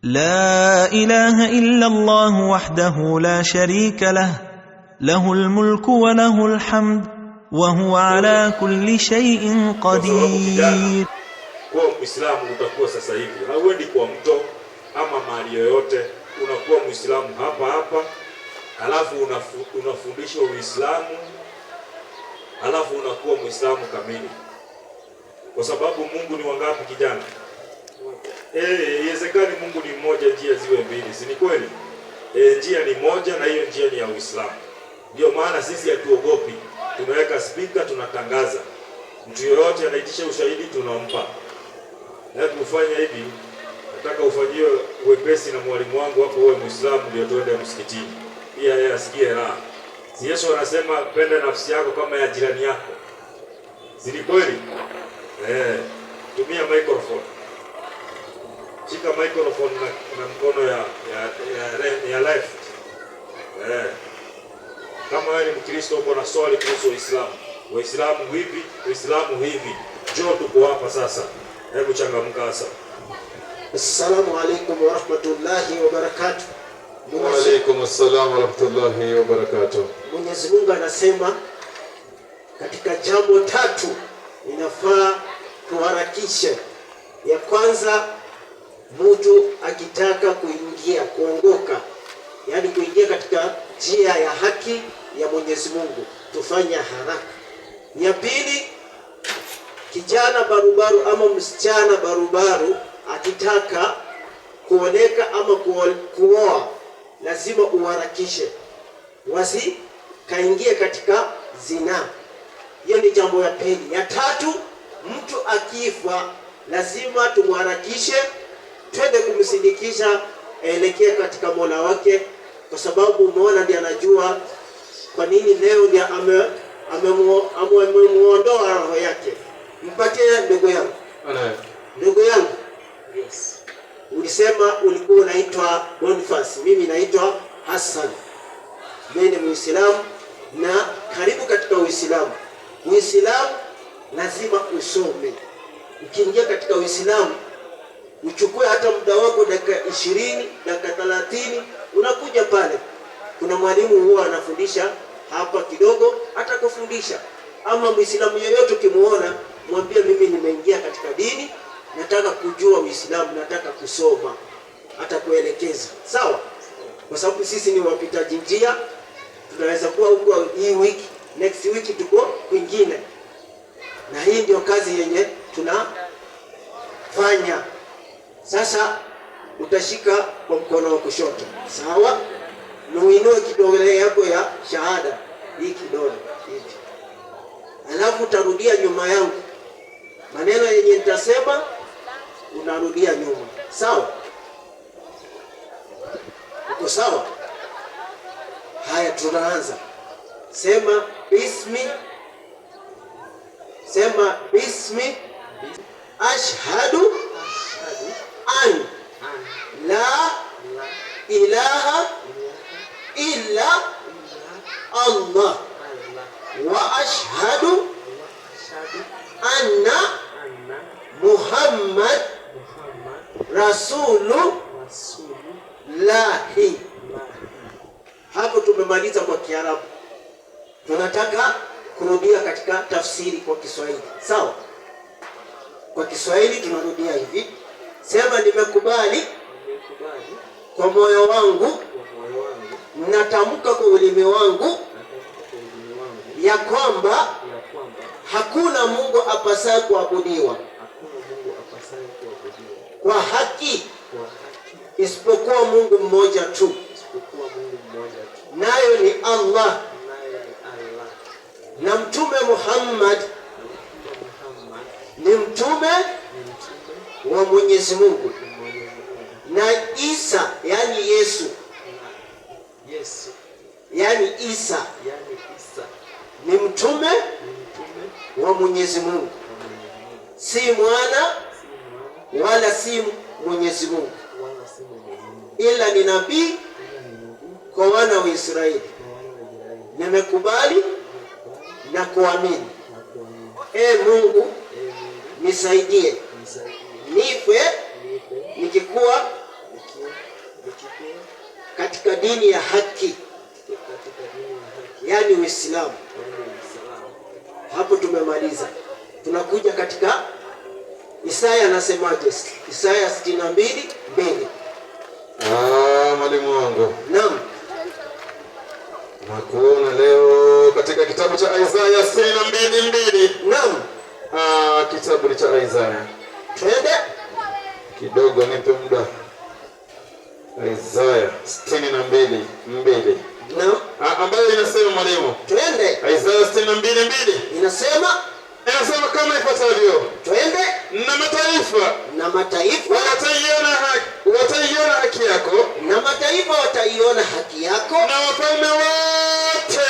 لا إله إلا الله وحده لا شريك له له الملك وله الحمد وهو على كل شيء قدير. Kwa Muislamu utakuwa sasa hivi hauendi kwa mto ama mahali yoyote, unakuwa Muislamu hapa alafu unafundishwa Uislamu, alafu unakuwa Muislamu kamili. Kwa sababu Mungu ni wangapi kijana? Iwezekani Mungu ni mmoja, njia ziwe mbili, si ni kweli? Njia ni moja na hiyo njia ni ya Uislamu. Ndio maana sisi hatuogopi. Tunaweka speaker, tunatangaza. Mtu yoyote anaitisha ushahidi tunampa. Na tufanye hivi, nataka ufanyiwe wepesi na mwalimu wangu hapo, wewe Muislamu ndio tuende msikitini. Pia yeye asikie raha. Si Yesu anasema penda nafsi yako kama ya jirani yako. Si ni kweli? Tumia microphone. Shika microphone na mkono ya left. Kama wewe ni Mkristo uko na swali kuhusu Uislamu. Waislamu hivi, Uislamu hivi. Njoo tuko hapa sasa. Hebu changamka sasa. Assalamu alaykum wa rahmatullahi wa barakatuh. Wa alaykum assalam wa rahmatullahi wa barakatuh. Mwenyezi Mungu anasema katika jambo tatu inafaa tuharakishe. Ya kwanza, mtu akitaka kuongoka, yani kuingia katika njia ya haki ya Mwenyezi Mungu, tufanye haraka. Ya pili, kijana barubaru ama msichana barubaru akitaka kuoleka ama kuoa, lazima uharakishe, kaingie katika zina. Hiyo ni jambo ya pili. Ya tatu, mtu akifa lazima tumharakishe, twende kumsindikisha elekea katika Mola wake, kwa sababu Mola ndiye anajua kwa nini leo ndiye amemuondoa roho yake. Mpatie ndugu yangu. Ndugu yangu. Yes. Ulisema ulikuwa unaitwa Boniface, mimi naitwa Hassan. Mimi ni Muislamu na karibu katika Uislamu. Uislamu lazima usome. Ukiingia katika Uislamu uchukue hata muda wako dakika 20, dakika 30, unakuja pale. Kuna mwalimu huwa anafundisha hapa kidogo, atakufundisha. Ama Muislamu yeyote ukimuona, mwambie mimi nimeingia katika dini, nataka kujua Uislamu, nataka kusoma, atakuelekeza. Sawa? Kwa sababu sisi ni wapitaji njia, tunaweza kuwa huko hii wiki, next week tuko kwingine. Na hii ndio kazi yenye tunafanya. Sasa utashika kwa mkono wa kushoto. Sawa? Na uinue kidole yako ya shahada, hii kidole hivi. Alafu utarudia nyuma yangu. Maneno yenye nitasema unarudia nyuma. Sawa? Uko sawa? Haya, tunaanza. Sema bismi ashhadu an la ilaha illa Allah wa ashhadu anna Muhammad Rasulullahi. Hapo tumemaliza kwa Kiarabu. Tunataka kurudia katika tafsiri kwa Kiswahili. Sawa? Kwa Kiswahili tunarudia hivi. Sema nimekubali kwa moyo wangu, natamka kwa ulimi wangu ya kwamba hakuna Mungu apasaye kuabudiwa kwa haki isipokuwa Mungu mmoja tu, nayo ni Allah, na Mtume Muhammad ni mtume wa Mwenyezi Mungu, na Isa yani Yesu yani Isa ni mtume wa Mwenyezi Mungu, si mwana wala si Mwenyezi Mungu, ila ni nabii kwa wana wa Israeli. Nimekubali na kuamini. Mungu nisaidie nife nikikuwa katika dini ya haki, yani Uislamu. Hapo tumemaliza. Tunakuja katika Isaya, anasemaje? Isaya 62:2. Mwalimu wangu. Naam. Nakuona leo katika kitabu cha Isaya 62:2. Naam. Kitabu cha Isaya. Twende. Kidogo nipe muda. Isaya 62:2. Naam. Ambayo inasema mwalimu. Twende. Isaya 62:2. Inasema kama ifuatavyo. Twende. Na mataifa wataiona haki yako, na mataifa wataiona haki yako, na wafalme wote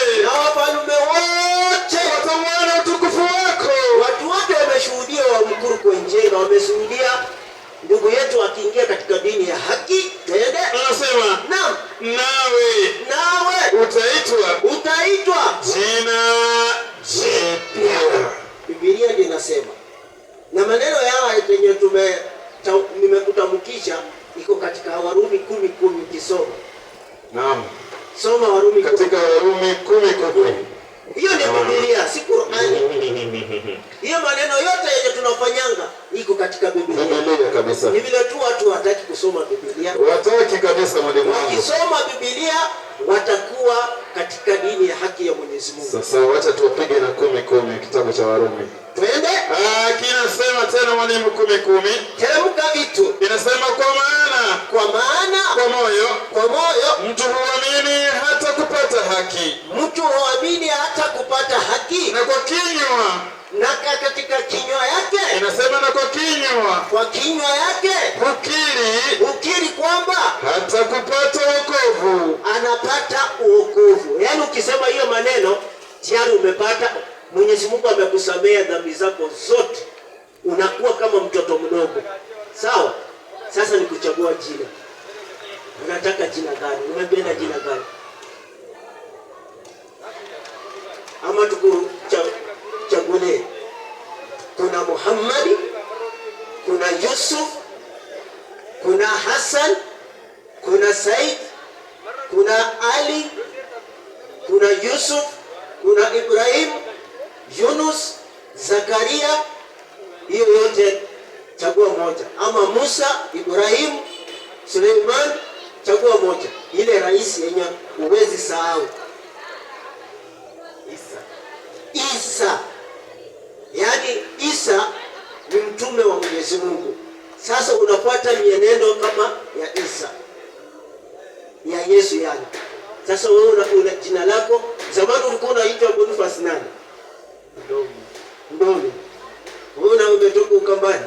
watauona utukufu wako. Watu wote wameshuhudia, wa Mkuru Kwenjenga wameshuhudia ndugu yetu akiingia katika dini ya haki. Twende. Anasema nawe utaitwa jina jipya. Biblia ndiyo inasema, na maneno haya yenye nimekutamkisha iko katika Warumi 10:10. Ukisoma, naam, soma Warumi katika Warumi 10:10. Hiyo ni Biblia, si Qur'ani. Hiyo maneno yote yenye tunafanyanga iko katika Biblia. Biblia kabisa. Ni vile tu watu hataki kusoma Biblia. Wataki kabisa mwalimu wangu. Wakisoma Biblia watakuwa katika dini ya haki ya Mwenyezi Mungu. Sasa wacha tuwapige na 10:10 kitabu cha Warumi. Twende. Kinasema tena mwalimu 10:10. Teremka vitu. Inasema kwa maana kwa moyo mtu huamini hata kupata haki. Mtu huamini hata kupata haki. Na kwa kinywa, na katika kinywa yake. Inasema na kwa kinywa yake ukiri kwamba hata kupata wokovu. Anapata wokovu. Yaani ukisema hiyo maneno tayari umepata. Mwenyezi Mungu amekusamea dhambi zako zote. Unakuwa kama mtoto mdogo. Sawa? Sasa ni kuchagua jina. Unataka jina gani? Umependa jina gani? Ama tukuchagulie. Kuna Muhammad, kuna Yusuf, kuna Hassan, kuna Said, kuna Ali, kuna Yusuf, kuna Ibrahim, Yunus, Zakaria. Hiyo yote chagua moja. Ama Musa, Ibrahim, Suleiman, chagua moja. Ile rahisi yenye uwezi sahau. Isa. Yaani Isa ni mtume wa Mwenyezi Mungu. Sasa unafuata mienendo kama ya Isa, ya Yesu yani. Sasa wewe una jina lako. Zamani ulikuwa unaitwa Boniface nani? Ndomi. Wewe umetoka Ukambani.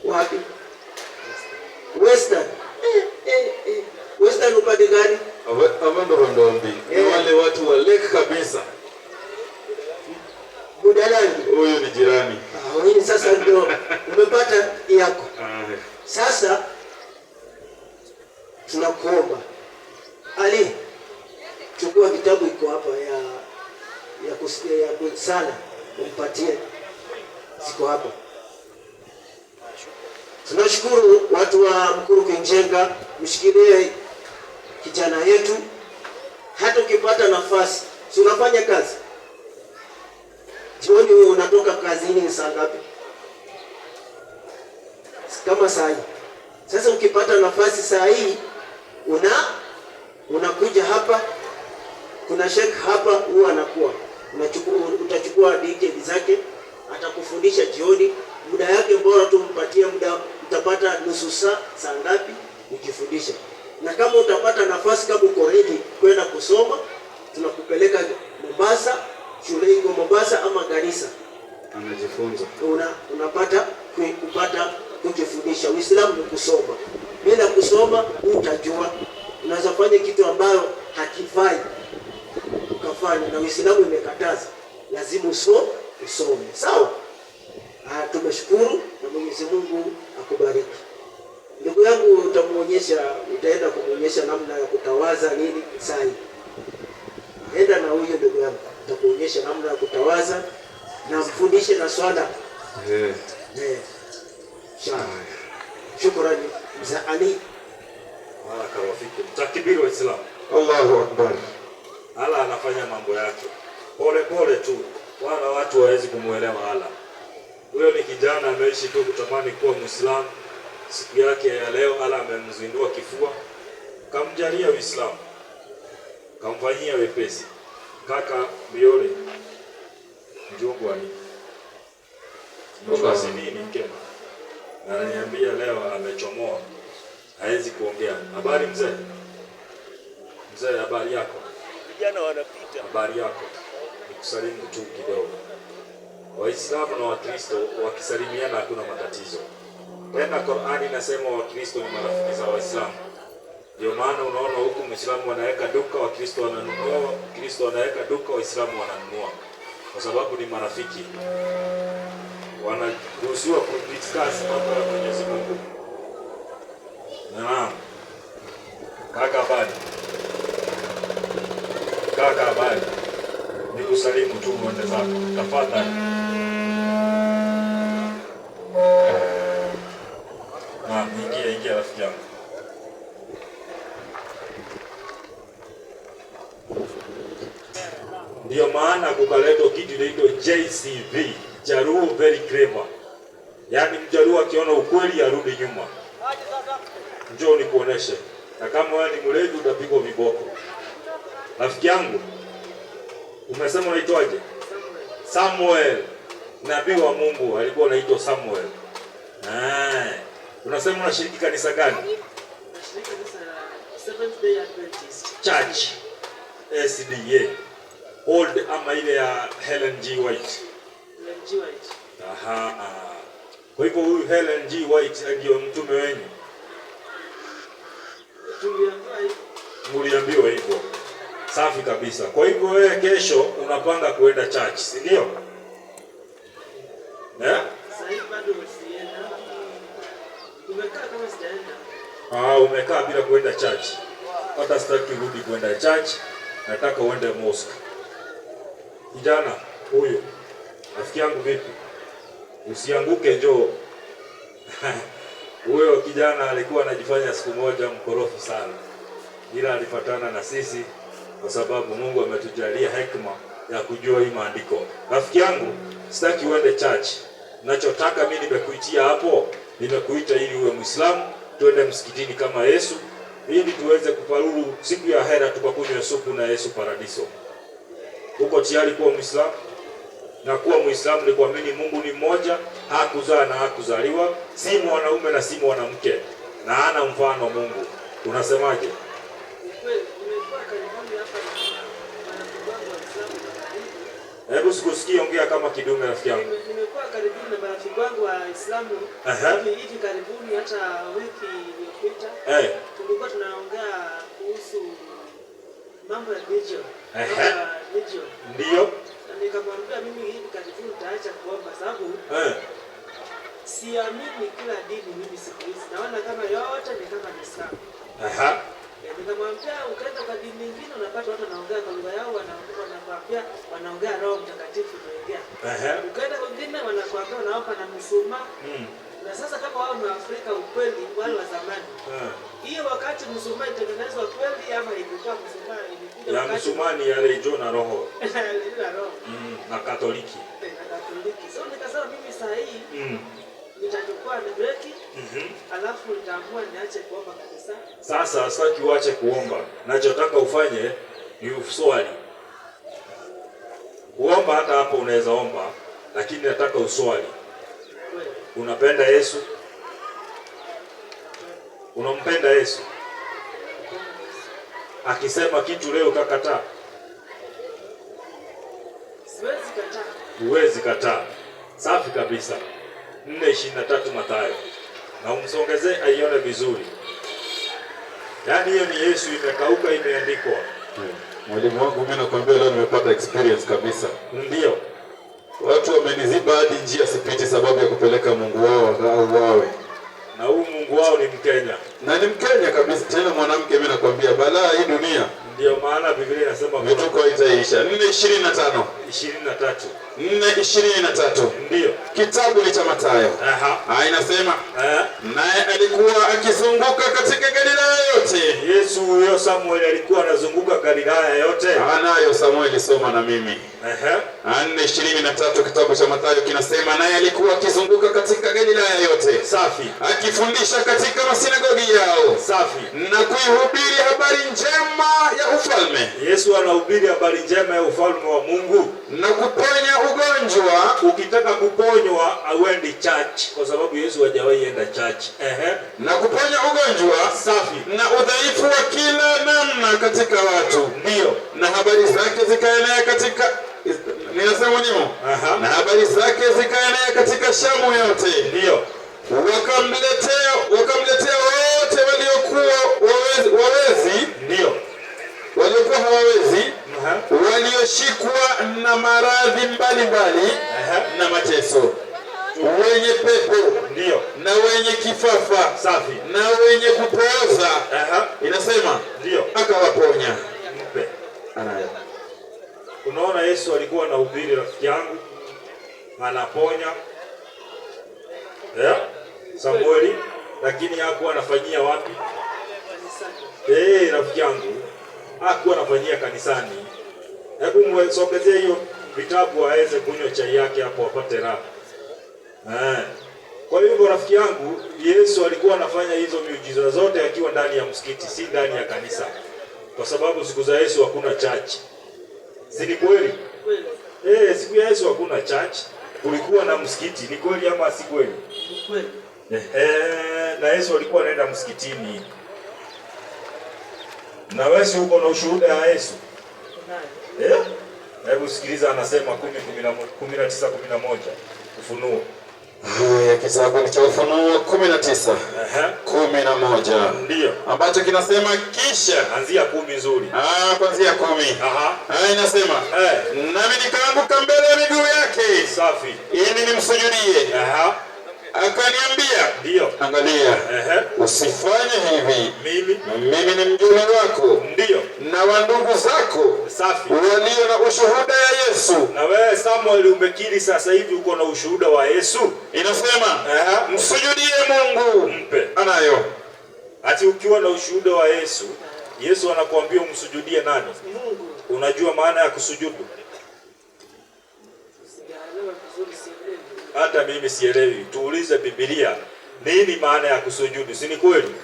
Wapi? Western. Western upande gani? Ndombi. Ni wale watu wa lake kabisa. Budalangi. Huyu ni jirani. Wewe sasa ndio umepata yako. Sasa tunakuomba Ali, chukua kitabu iko hapa ya kusala, umpatie. Ziko hapa. Tunashukuru watu wa Mkuru Kwenjenga, mshikilie kijana yetu. Hata ukipata nafasi, si unafanya kazi? Jioni wewe unatoka kazini saa ngapi? Kama saa hii. Sasa ukipata nafasi saa hii unakuja hapa, kuna sheikh hapa huwa anakuwa. Utachukua details zake, atakufundisha jioni. Muda yake bora tu mpatie muda, utapata nusu saa ngapi ukifundisha. Na kama utapata nafasi, kama uko ready kwenda kusoma, tunakupeleka Mombasa, shule iko Mombasa ama Garissa. Anajifunza. Unapata kupata kujifundisha. Uislamu ni kusoma. Bila kusoma utajua. Unaweza fanya kitu ambayo hakifai ukafanya, na Uislamu imekataza. Lazima usome. Sawa? Tumeshukuru na Mwenyezi Mungu akubariki. Ndugu yangu utaenda kumuonyesha namna ya kutawaza nini sai. Enda na huyo ndugu yangu, utakuonyesha namna ya kutawaza na mfundishe na swala. Shukrani mzee Ali. Barakallahu takbir wa Islam. Allahu akbar. Allah anafanya mambo yake pole pole tu, wala watu hawezi kumuelewa Allah. Huyo ni kijana ameishi tu kutamani kuwa Muislamu. Siku yake ya leo Allah amemzindua kifua, kamjalia Uislamu, kamfanyia wepesi. Kaka Biore Njogwani Mchwasi nini mkema, ananiambia leo amechomoa, hawezi kuongea. Habari mzee? Mzee, habari yako? Vijana wanapita. Habari yako? Nikusalimu tu kidogo. Waislamu na Wakristo wakisalimiana hakuna matatizo. Tena Qur'ani inasema Wakristo ni marafiki za Waislamu. Ndio maana unaona huku Muislamu anaweka duka, Wakristo wananunua, Wakristo wanaweka duka, Waislamu wananunua. Kwa sababu ni marafiki. Wanaruhusiwa kudiscuss mambo ya Mwenyezi Mungu. Naam. Kaka habari. Kaka habari. Nikusalimu tu mwende zako. Tafadhali. Naam, ingia rafiki yangu. Ndio maana kukaletwa kitu inaitwa JCV, Jaruo very clever. Yaani Mjaruo akiona ukweli arudi nyuma. Njoo nikuoneshe. Na kama wewe ni mlevi utapigwa viboko. Rafiki yangu, umesema unaitwaje? Samuel. Nabii wa Mungu alikuwa anaitwa Samuel. Unasema unashiriki kanisa gani? Seventh Day Adventist Church. SDA. Old ama ile ya Helen G. White. Helen G. White. Aha. Kwa hivyo huyu Helen G. White ndio mtume wenu? Muliambiwa hivyo. Safi kabisa. Kwa hivyo wewe kesho unapanga kuenda church, si ndio? Sasa bado sienda. Umekaa kama sijaenda. Umekaa bila kuenda church. Hata sitaki rudi kuenda church. Nataka uende mosque. Kijana huyu rafiki yangu vipi? Usianguke njoo. Huyo kijana alikuwa anajifanya siku moja mkorofi sana. Ila alifuatana na sisi kwa sababu Mungu ametujalia hekima ya kujua hii maandiko. Rafiki yangu, sitaki uende church. Ninachotaka mimi nimekuitia hapo, nimekuita ili uwe Muislamu, tuende msikitini kama Yesu, ili tuweze kuparuru siku ya ahera tukakunywe supu na Yesu paradiso. Uko tayari kuwa Muislamu? Na kuwa Muislamu ni kuamini Mungu ni mmoja, hakuzaa na hakuzaliwa, si mwanaume na si mwanamke, na hana mfano Mungu. Unasemaje? Hebu sikusikie, ongea kama kidume rafiki yangu. Nimekuwa karibu na marafiki wangu wa Uislamu hivi karibuni, hata wiki iliyopita. Tulikuwa tunaongea kuhusu mambo ya religion. Ndio. Na nikamwambia mimi hivi karibuni nitaacha kuomba sababu siamini kila dini mimi siku hizi. Naona kama yote ni kama ni sawa. Nikamwambia ukaenda kwa dini nyingine unapata watu wanaongea kwa lugha yao, wanakuambia wanaongea Roho Mtakatifu tunaongea. Ukaenda kwingine wanakuambia wanaomba na mshumaa. Na sasa kama wao ni Afrika ukweli wale wa zamani. Hiyo wakati mshumaa itengenezwa kweli ama ilikuwa mshumaa ilikuja wakati ya mshumaa ni yale ijo na roho. Na roho. Na Katoliki. Na Katoliki. So nikasema mimi saa hii nitachukua breki, alafu nitaamua niache kuomba kabisa. Sasa sitaki uache kuomba. Nachotaka ufanye ni uswali. Kuomba hata hapo unaweza omba, lakini nataka uswali. Unapenda Yesu? Unampenda Yesu? Akisema kitu leo ukakataa? Siwezi kataa. Huwezi kataa. Safi kabisa. 4:23 Mathayo. Na umsongezee aione vizuri. Yaani hiyo ni Yesu imekauka, imeandikwa. Mwalimu wangu mimi nakwambia leo nimepata experience kabisa. Ndio. Watu wameniziba hadi njia sipiti sababu ya kupeleka Mungu wao au wawe. Na huyu Mungu wao ni Mkenya. Na ni Mkenya kabisa, tena mwanamke. Mimi nakwambia balaa hii dunia. Ndio maana Biblia inasema vituko haitaisha. 4:25. 23. 4:23. Ndio. Kitabu ni cha Mathayo. Inasema naye alikuwa akizunguka katika Galilaya yote huyo Samuel alikuwa anazunguka Galilaya yote? Anayo Samueli, soma na mimi. 4:23 kitabu cha Mathayo kinasema, naye alikuwa akizunguka katika Galilaya yote. Safi. Akifundisha katika masinagogi yao. Safi. Na kuihubiri habari njema ya ufalme. Yesu anahubiri habari njema ya ufalme wa Mungu. Na kuponya ugonjwa. Ukitaka kuponywa auendi church, kwa sababu Yesu hajawahi enda church. Na kuponya ugonjwa. Safi. Na udhaifu wa kila namna katika watu. Ndio. Na habari zake zikaenea katika ninasema nini? Na habari zake zikaenea katika Shamu yote. Ndio. Wakamletea wote waliokuwa wawezi. Ndio. Waliokuwa hawawezi. Walioshikwa na maradhi mbalimbali na mateso. Wenye pepo. Ndio. Na wenye kifafa. Safi. Na wenye kupooza. Inasema ndio, akawaponya. Mpe. Unaona Yesu alikuwa anahubiri, rafiki yangu, anaponya Samueli, lakini hakuwa anafanyia wapi? Rafiki yangu, hakuwa anafanyia kanisani. Hebu mwesogezee hiyo vitabu aweze kunywa chai yake hapo apate raha. Kwa hivyo rafiki yangu, Yesu alikuwa anafanya hizo miujiza zote akiwa ndani ya msikiti, si ndani ya kanisa. Kwa sababu siku za Yesu hakuna church. Si ni kweli? Siku ya Yesu hakuna church, kulikuwa na msikiti. Ni kweli ama si kweli? Ni kweli. Na Yesu alikuwa anaenda msikitini. Na wewe uko na ushuhuda wa Yesu? Hebu sikiliza, anasema 19:11 Ufunuo. Kitabu cha Ufunuo 19:11. Ndio. Ambacho kinasema kisha anzia 10 nzuri. Kuanzia 10. Inasema nami nikaanguka mbele ya miguu yake. Safi. Ili nimsujudie. Akaniambia, ndio, angalia, usifanye hivi. Mimi ni mjumbe wako, ndio, na wa ndugu zako, safi, walio na ushuhuda ya Yesu. Na wewe Samuel umekiri sasa hivi uko na ushuhuda wa Yesu. Inasema msujudie Mungu. Mpe. Anayo. Ati ukiwa na ushuhuda wa Yesu, Yesu anakuambia umsujudie nani? Mungu. Unajua maana ya kusujudu? Hata mimi sielewi. Tuulize Biblia, nini maana ya kusujudu? Si ni kweli?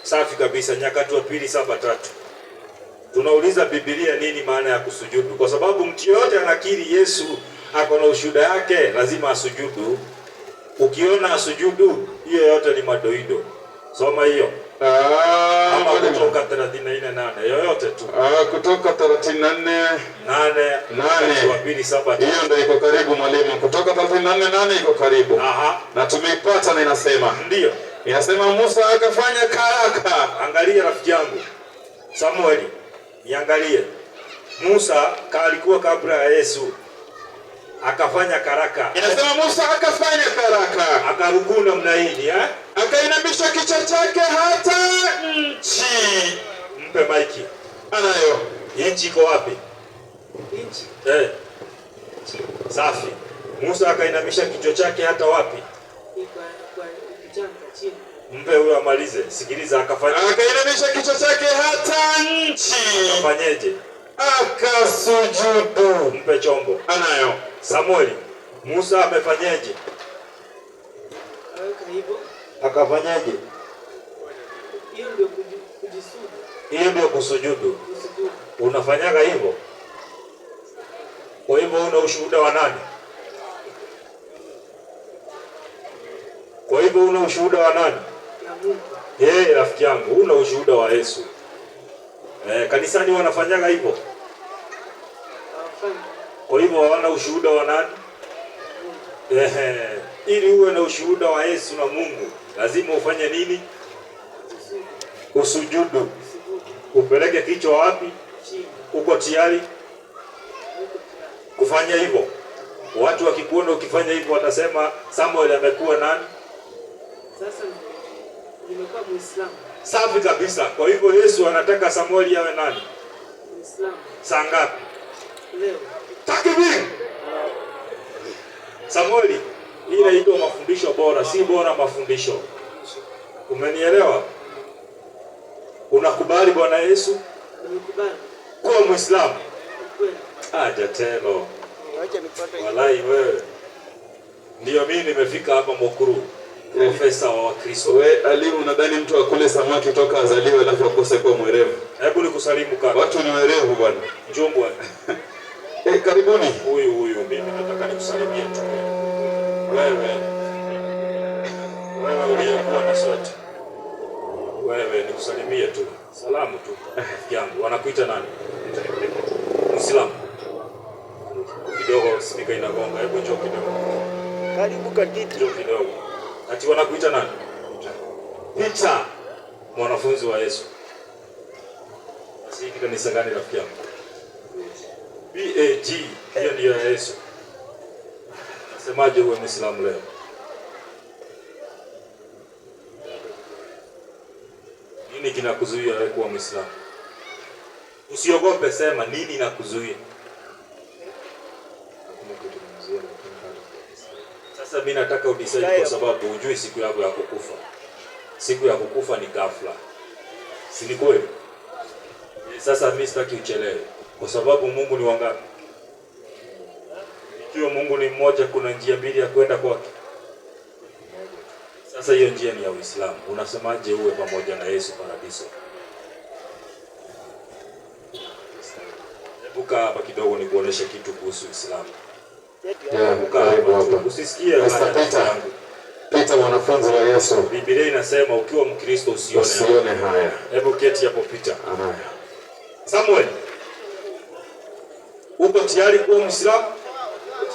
Safi kabisa. Nyakati wa pili 7:3. Tunauliza Biblia nini maana ya kusujudu, kwa sababu mtu yote anakiri Yesu ako na ushuhuda yake, lazima asujudu. Ukiona asujudu, hiyo yote ni madoido. Soma hiyo. Ama Kutoka 34:8 yoyote tu. Kutoka 34:8 wa pili 7. Hiyo ndio iko karibu mwalimu. Kutoka 34:8 iko karibu. Na tumeipata, na inasema ndio. Inasema Musa akafanya karaka. Angalia rafiki yangu Samueli, niangalie. Musa alikuwa kabla ya Yesu, akafanya karaka. Inasema Musa akafanya karaka, akarukuu namna hii, akainamisha kichwa chake hata nchi. Mpe maiki. Anayo. Nchi iko wapi? Nchi. Safi. Musa akainamisha kichwa chake hata wapi? Kwa kichanga chini. Mpe huyo amalize. Sikiliza, akainamisha kichwa chake hata nchi. Afanyeje? Akasujudu. Mpe chombo. Anayo. Samueli, Musa amefanyeje? Hivyo. Akafanyaje? Hiyo ndio kujisujudu. Hiyo ndio kusujudu. Unafanyaga hivyo? Kwa hivyo una ushuhuda wa nani? Kwa hivyo una ushuhuda wa nani? Na Mungu. Rafiki yangu, una ushuhuda wa Yesu. Kanisani wanafanyaga hivyo? Kwa hivyo hawana ushuhuda wa nani? Ili uwe na ushuhuda wa Yesu na Mungu, lazima ufanye nini? Usujudu. Upeleke kichwa wapi? Uko tayari kufanya hivyo? Watu wakikuona ukifanya hivyo watasema Samuel amekuwa nani? Sasa nimekuwa Muislamu. Safi kabisa. Kwa hivyo Yesu anataka Samuel awe nani? Muislamu. Saa ngapi? Leo. Takbir. Samuel, hii inaitwa mafundisho bora, si bora mafundisho. Umenielewa? Unakubali Bwana Yesu? Nimekubali. Kuwa Muislamu? Kweli. Aja telo. Walai wewe. Ndio mimi nimefika hapa Mukuru. Profesa wa Wakristo. Wewe alimu, unadhani mtu akule samaki kutoka azaliwe alafu akose kuwa mwerevu? Hebu nikusalimu kaka. Watu ni werevu bwana. Njoo bwana. Karibuni. Huyu mimi nataka nikusalimie tu. Wewe uliyekuwa na swati. Wewe nikusalimie tu. Salamu tu. Rafiki yangu. Wanakuita nani? Muislamu. Kidogo speaker inagonga. Hebu njoo kidogo. Karibu katiti. Njoo kidogo. Ati wanakuita nani? Peter. Mwanafunzi wa Yesu. Sisi kanisa gani rafiki yangu? BAG. Hiyo ndio ya Yesu. Nasemaje uwe Muislamu leo? Nini kinakuzuia wewe kuwa Muislamu? Usiogope, sema nini inakuzuia. Sasa mimi nataka udecide kwa sababu hujui siku yako ya kukufa. Siku ya kukufa ni ghafla. Si ni kweli? Sasa mimi sitaki uchelewe kwa sababu Mungu ni wangapi? Ikiwa Mungu ni mmoja, kuna njia mbili ya kwenda kwake. Sasa hiyo njia ni ya Uislamu. Unasemaje uwe pamoja na Yesu paradiso? Hebu kaa hapa kidogo nikuoneshe kitu kuhusu Uislamu. Usisikie haya. Peter mwanafunzi wa Yesu. Biblia inasema ukiwa Mkristo usione haya. Hebu keti hapo Peter. Haya. Samuel. Uko tayari kuwa Muislamu?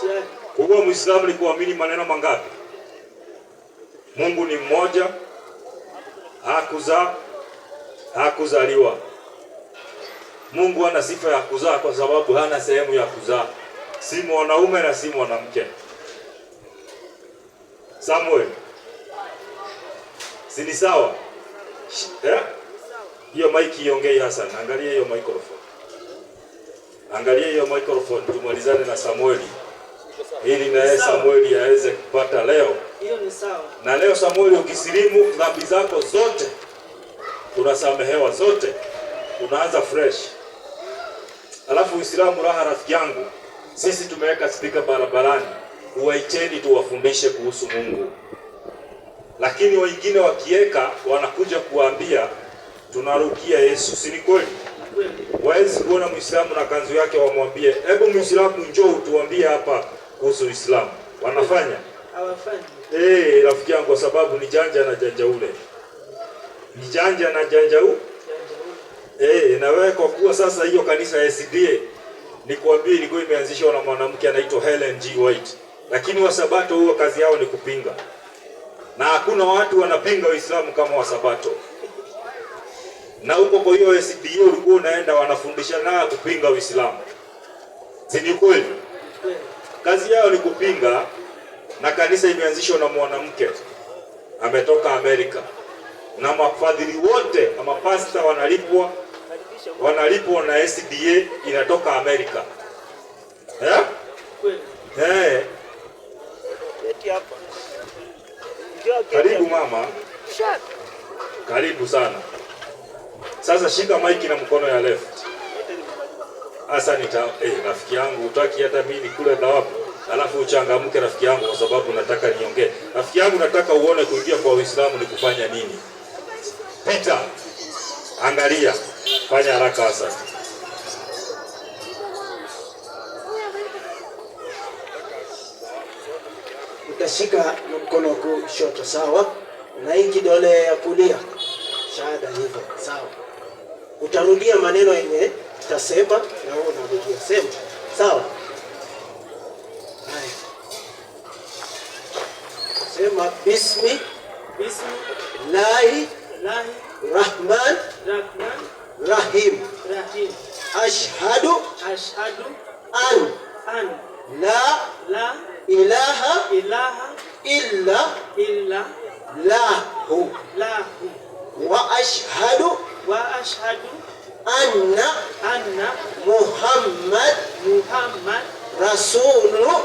Tayari. Kuwa Muislamu ni kuamini maneno mangapi? Mungu ni mmoja. Hakuzaliwa. Mungu hana sifa ya kuzaa kwa sababu hana sehemu ya kuzaa. Si mwanaume na si mwanamke. Samuel. Si ni sawa? Hiyo mic iongee Hassan. Angalia hiyo microphone. Angalia hiyo microphone tumalizane na Samueli. Ili naye Samueli aweze kupata leo. Hiyo ni sawa. Na leo Samueli ukisilimu dhambi zako zote unasamehewa zote. Unaanza fresh. Alafu Uislamu raha rafiki yangu. Sisi tumeweka speaker barabarani. Uwaiteni tuwafundishe kuhusu Mungu. Lakini wengine wakieka wanakuja kuambia tunarukia Yesu. Si ni kweli? Waezi kuona Muislamu na kanzu yake wamwambie, "Hebu Muislamu njoo utuambie hapa kuhusu Uislamu." Wanafanya? Hawafanyi. Rafiki yangu kwa sababu ni janja na janja ule. Ni janja na janja ule. Na wewe kwa kuwa sasa hiyo kanisa ya SDA nikwambie ilikuwa imeanzishwa na mwanamke anaitwa Helen G. White. Lakini Wasabato huwa kazi yao ni kupinga. Na hakuna watu wanapinga Uislamu kama Wasabato. Na huko kwa hiyo SDA ulikuwa unaenda wanafundisha na kupinga Uislamu. Si ni kweli? Kazi yao ni kupinga, na kanisa imeanzishwa na mwanamke ametoka Amerika. Na mafadhili wote kama pasta wanalipwa na SDA inatoka Amerika. Karibu mama. Karibu sana. Sasa shika maiki na mkono ya left. Asa rafiki yangu utaki hata mimi nikule dhawabu. Alafu uchangamke rafiki yangu kwa sababu nataka niongee. Rafiki yangu nataka uone kuingia kwa Uislamu ni kufanya nini. Peter, angalia. Fanya haraka sasa. Utashika na mkono wa kushoto, sawa? Na hii kidole ya kulia. Shahada hivyo, sawa? Utarudia maneno yenye tutasema na wewe unarudia sema. Sawa? Haya. Sema Bismillahi Rahman Rahim. Ashhadu an la ilaha illa lahu wa ashhadu anna Muhammad Rasulullahi.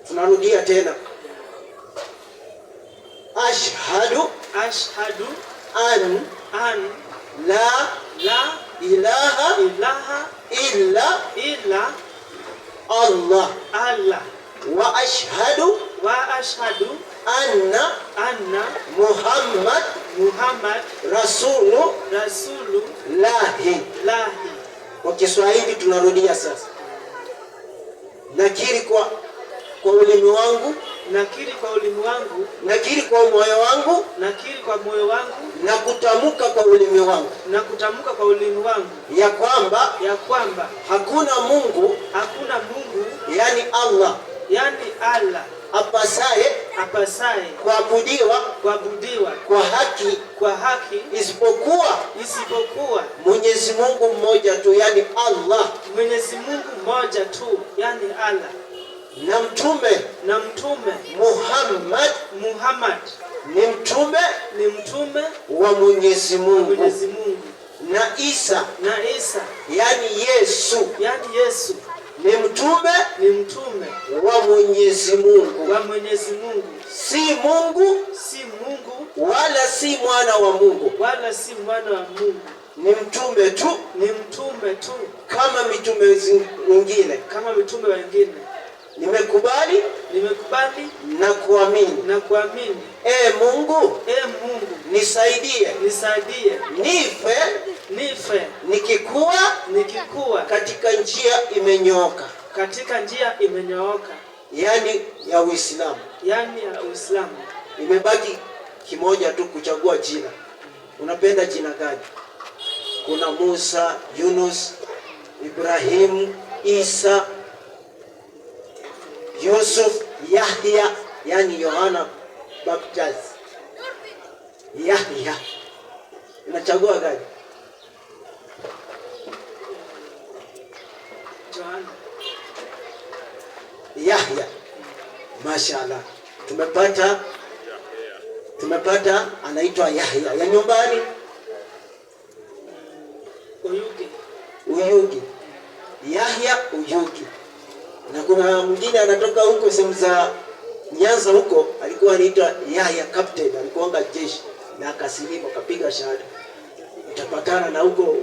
Tunarudia tena. ashhadu an la ilaha illa Allah wa ashhadu anna Muhammad rasulullahi. Kwa Kiswahili tunarudia sasa. Nakiri kwa ulimi wangu, nakiri kwa ulimi wangu, nakiri kwa moyo wangu, nakiri kwa moyo wangu, na kutamka kwa ulimi wangu, na kutamka kwa ulimi wangu ya kwamba hakuna Mungu, yani Allah, apasaye kuabudiwa kwa haki isipokuwa Mwenyezi Mungu mmoja tu, yani Allah, Mwenyezi Mungu mmoja tu, yani Allah, na mtume Muhammad ni mtume wa Mwenyezi Mungu, na Isa yani Yesu ni mtume wa Mwenyezi Mungu, si Mungu wala si mwana wa Mungu, ni mtume tu kama mitume wengine. Nimekubali na kuamini. Mungu nisaidie nife nikikuwa katika njia imenyooka, yani ya Uislamu. Imebaki kimoja tu, kuchagua jina. Unapenda jina gani? Kuna Musa, Yunus, Ibrahim, Isa, Yusuf, Yahya, yani Yohana Baptist, Yahya. Unachagua gani? Yahya. Mashallah. Tumepata anaitwa Yahya ya nyumbani Uyugi. Yahya Uyugi. Na kuna mwingine anatoka huko sehemu za Nyanza huko, alikuwa anaitwa Yahya Captain, alikuwa jeshi na akasilimu akapiga shahada. Utapatana na huko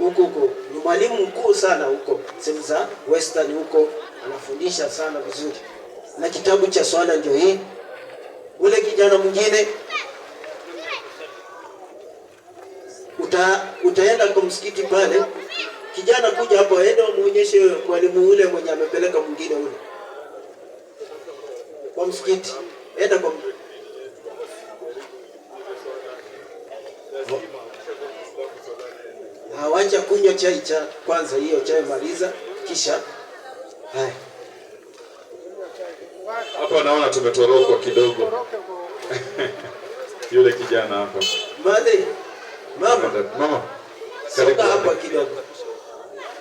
ni mwalimu mkuu sana huko sehemu za Western huko, anafundisha sana vizuri. Na kitabu cha swala ndio hii. Ule kijana mwingine utaenda kwa msikiti pale, kijana kuja hapo, aenda muonyeshe mwalimu ule mwenye amepeleka mwingine ule kwa msikiti. Enda kwa hawacha kunywa chai cha kwanza, hiyo chai maliza, kisha haya. Hapa naona tumetorokwa kidogo. Yule kijana hapa. Mama. Karibu hapa kidogo.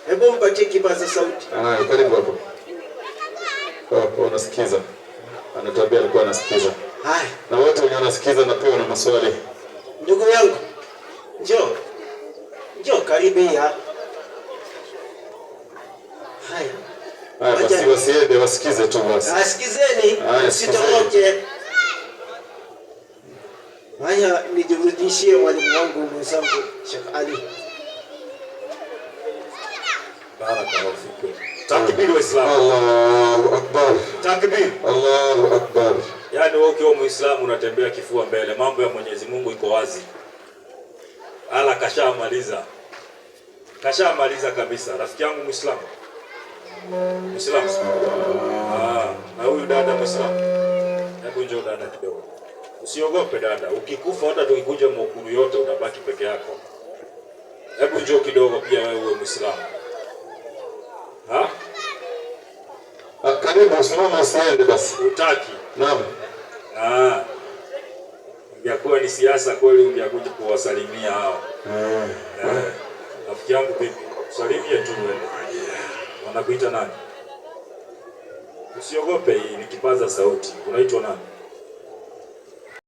Hebu mpatie kipaza sauti. Karibu hapo. Unasikiza. Anatuambia alikuwa anasikiza. Haya. Na wote wenye wanasikiza na pia wana maswali. Ndugu yangu, njoo karibu hapa. Haya, basi wasiende, wasikize tu basi. Asikizeni, usitoroke. Haya, nijirudishie mwalimu wangu mwenzangu Sheikh Ali. Barakallahu fikum. Takbir wa Islam. Allahu Akbar. Takbir. Allahu Akbar. Yaani wewe ukiwa Muislamu unatembea kifua mbele, mambo ya Mwenyezi Mungu iko wazi. Ala kashamaliza kabisa. Rafiki yangu Muislamu. Na huyu dada Muislamu. Hebu njoo dada kidogo. Usiogope dada. Ukikufa hata tukikuja mokuru yote utabaki peke yako. Hebu njoo kidogo pia wewe uwe Muislamu. Karibu usimama usiende basi. Utaki. Naam. Ungekuwa ni siasa kweli ungekuja kuwasalimia hao. Rafiki yangu vipi? Salimie tu wewe. Wanakuita nani? Usiogope, hii ni kipaza sauti. Unaitwa nani?